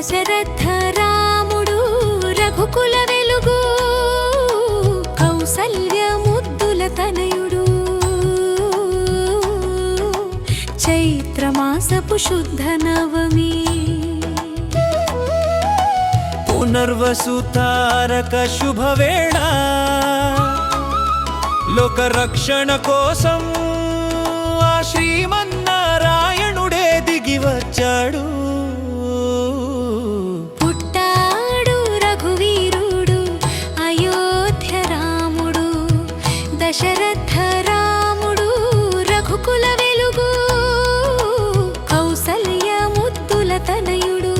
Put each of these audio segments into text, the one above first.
దశరథ రాముడు రఘుకుల వెలుగు కౌసల్య ముద్దుల తనయుడు చైత్రమాసపు శుద్ధ నవమి పునర్వసు తారక శుభవేళ లోక రక్షణ కోసం ఆ శ్రీమన్నారాయణుడే దిగి వచ్చాడు. పుట్టాడు రఘువీరుడు అయోధ్య రాముడు దశరథ రాముడు రఘుకుల వెలుగు కౌసల్య ముద్దుల తనయుడు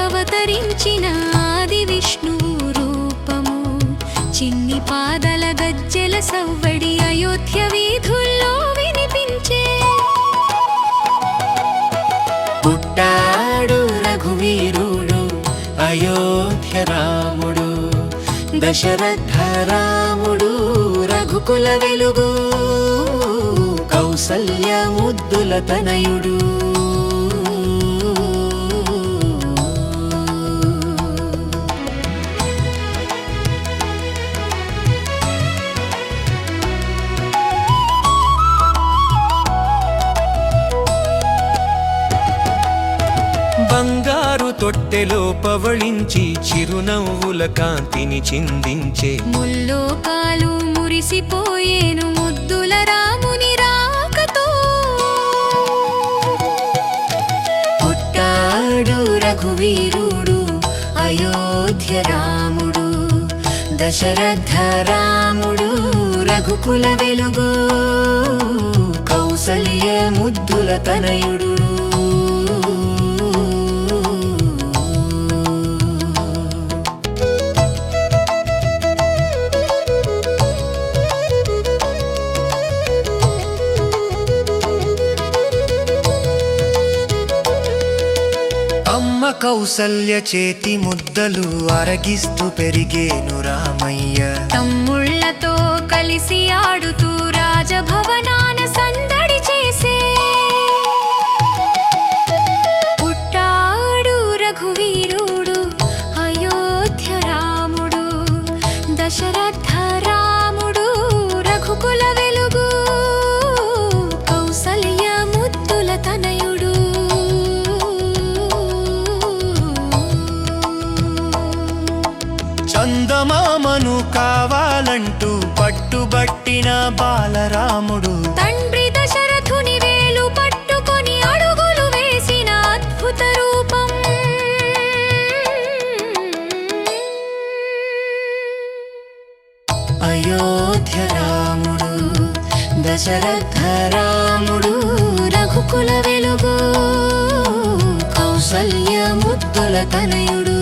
అవతరించిన ఆది విష్ణువు రూపము చిన్ని పాదల గజ్జెల సవ్వడి అయోధ్య వీధుల్లో వినిపించే. పుట్టాడు రఘువీరుడు అయోధ్య రాముడు దశరథ రాముడు రఘుకుల వెలుగు కౌసల్య ముద్దుల తనయుడు. బంగారు తొట్టెలో పవళించి చిరునవ్వుల కాంతిని చిందించే. ముల్లోకాలు మురిసిపోయేను ముద్దుల రాముని రాకతో. పుట్టాడు రఘువీరుడు అయోధ్య రాముడు దశరథ రాముడు రఘుకుల వెలుగు కౌసల్య ముద్దుల తనయుడు. అమ్మ కౌసల్య చేతి ముద్దలు అరగిస్తూ పెరిగేను రామయ్య. తమ్ముళ్లతో కలిసి ఆడుతూ రాజభవనాన సందడి చేసే. పుట్టాడు రఘువీరుడు అయోధ్య రాముడు దశరథ రాముడు రఘుకుల వెలుగు కౌసల్య ముద్దుల తనయుడు. చందమామను కావాలంటూ పట్టుబట్టిన బాలరాముడు తండ్రి దశరథుని వేలు పట్టుకొని అడుగులు వేసిన అద్భుత రూపం. అయోధ్య రాముడు దశరథ రాముడు రఘుకుల వెలుగు కౌసల్య ముద్దుల తనయుడు.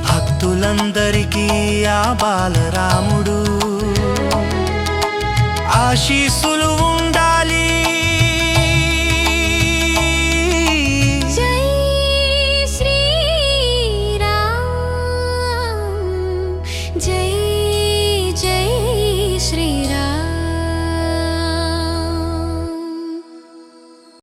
భక్తులందరికీ ఆ బాలరాముడు ఆశీస్సులు ఉండాలి. జై శ్రీరామ్ జై